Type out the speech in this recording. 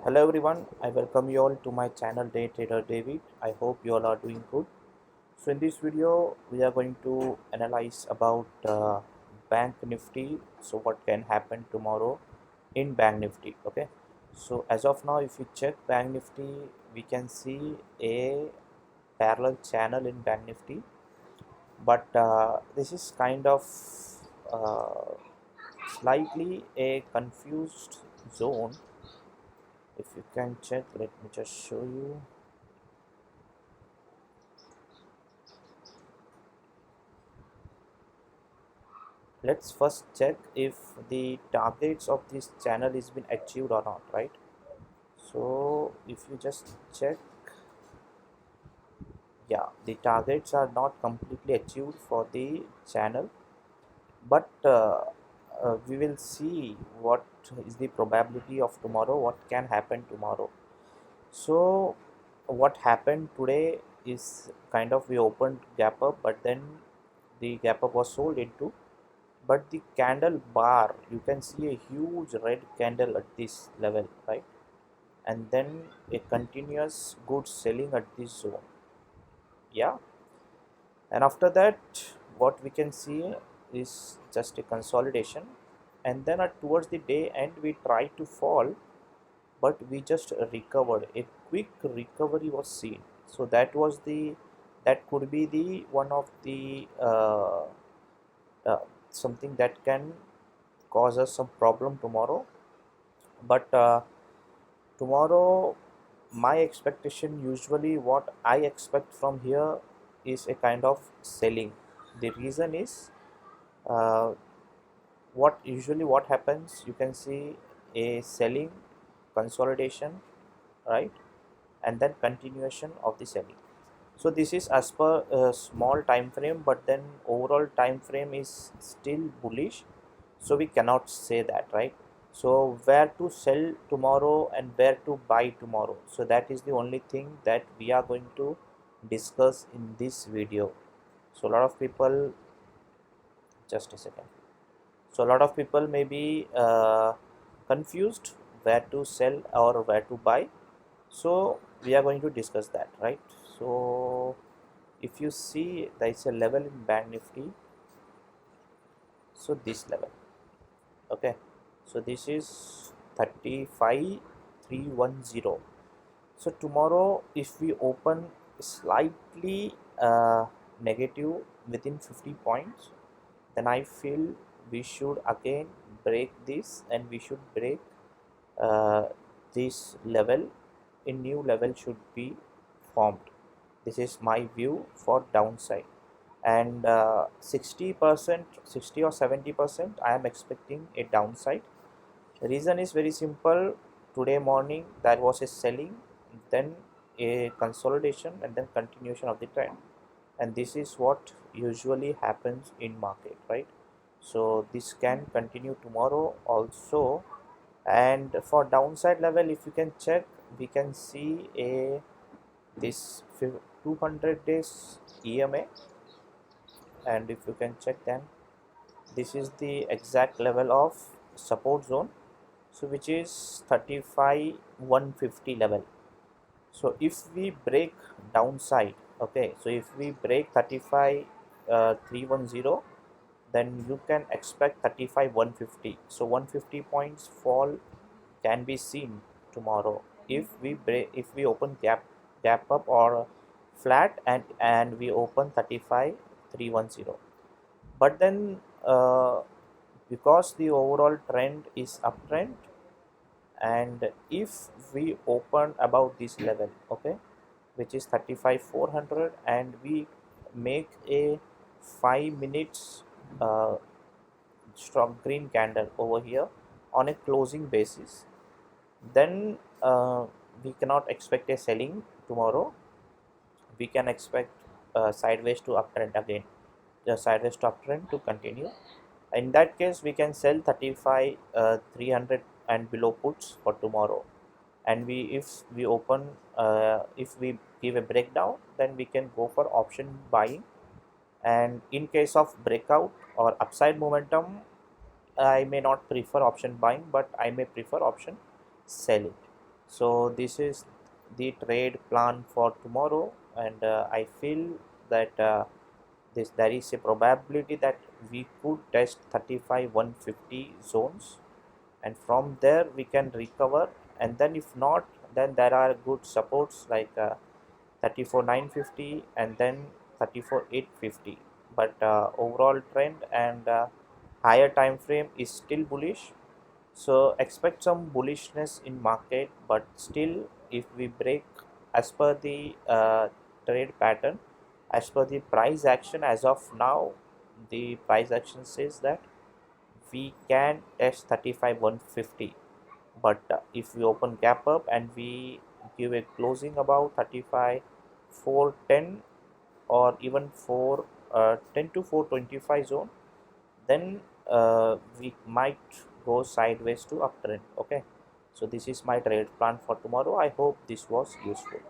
Hello everyone, I welcome you all to my channel Day Trader David. I hope you all are doing good. So in this video we are going to analyze about Bank Nifty. So what can happen tomorrow in Bank Nifty. Okay. So as of now, if you check Bank Nifty, we can see a parallel channel in Bank Nifty, but this is kind of uh, slightly a confused zone. If you can check, let me just show you. Let's first check if the targets of this channel is been achieved or not, right? So if you just check, yeah, the targets are not completely achieved for the channel, but we will see what is the probability of tomorrow, what can happen tomorrow. So what happened today is kind of we opened gap up, but then the gap up was sold into, but the candle bar, you can see a huge red candle at this level, right? And then a continuous good selling at this zone, yeah. And after that, what we can see is just a consolidation, and then towards the day end we tried to fall, but we just recovered. A quick recovery was seen. So that could be the one of the uh, something that can cause us some problem tomorrow. But tomorrow, my expectation, usually what I expect from here is a kind of selling. The reason is, uh, what happens, you can see a selling, consolidation, right, and then continuation of the selling. So this is as per a small time frame, but then overall time frame is still bullish, so we cannot say that, right? So where to sell tomorrow and where to buy tomorrow, so that is the only thing that we are going to discuss in this video. So a lot of people, just a second, so a lot of people may be confused where to sell or where to buy. So we are going to discuss that, right? So if you see, there is a level in Bank Nifty, so this level, okay, so this is 35310. So tomorrow if we open slightly negative within 50 points, then I feel we should again break this, and we should break uh, this level. A new level should be formed. This is my view for downside. And 60%, 60 or 70%, I am expecting a downside. The reason is very simple. Today morning there was a selling, then a consolidation, and then continuation of the trend, and this is what usually happens in market, right? So this can continue tomorrow also. And for downside level, if you can check, we can see a this 200 days EMA, and if you can check, then this is the exact level of support zone, so which is 35,150 level. So if we break downside, okay, so if we break 35,310, then you can expect 35,150. So 150 points fall can be seen tomorrow if we break, if we open gap up or flat, and we open 35,310. But then because the overall trend is uptrend, and if we open about this level, okay, which is 35,400, and we make a 5 minutes strong green candle over here on a closing basis, then we cannot expect a selling tomorrow. We can expect sideways to uptrend again, the sideways to uptrend to continue. In that case, we can sell 35 300 and below puts for tomorrow. And we, if we open, if we give a breakdown, then we can go for option buying. And in case of breakout or upside momentum, I may not prefer option buying, but I may prefer option selling. So this is the trade plan for tomorrow, and I feel that there is a probability that we could test 35 150 zones, and from there we can recover. And then if not, then there are good supports like 34 950 and then 34 850. But overall trend and higher time frame is still bullish, so expect some bullishness in market. But still, if we break as per the trade pattern, as per the price action as of now, the price action says that we can test 35 150. But if we open gap up and we give a closing about 35 410 or even 410 to 425 zone, then we might go sideways to uptrend. Okay, so this is my trade plan for tomorrow. I hope this was useful.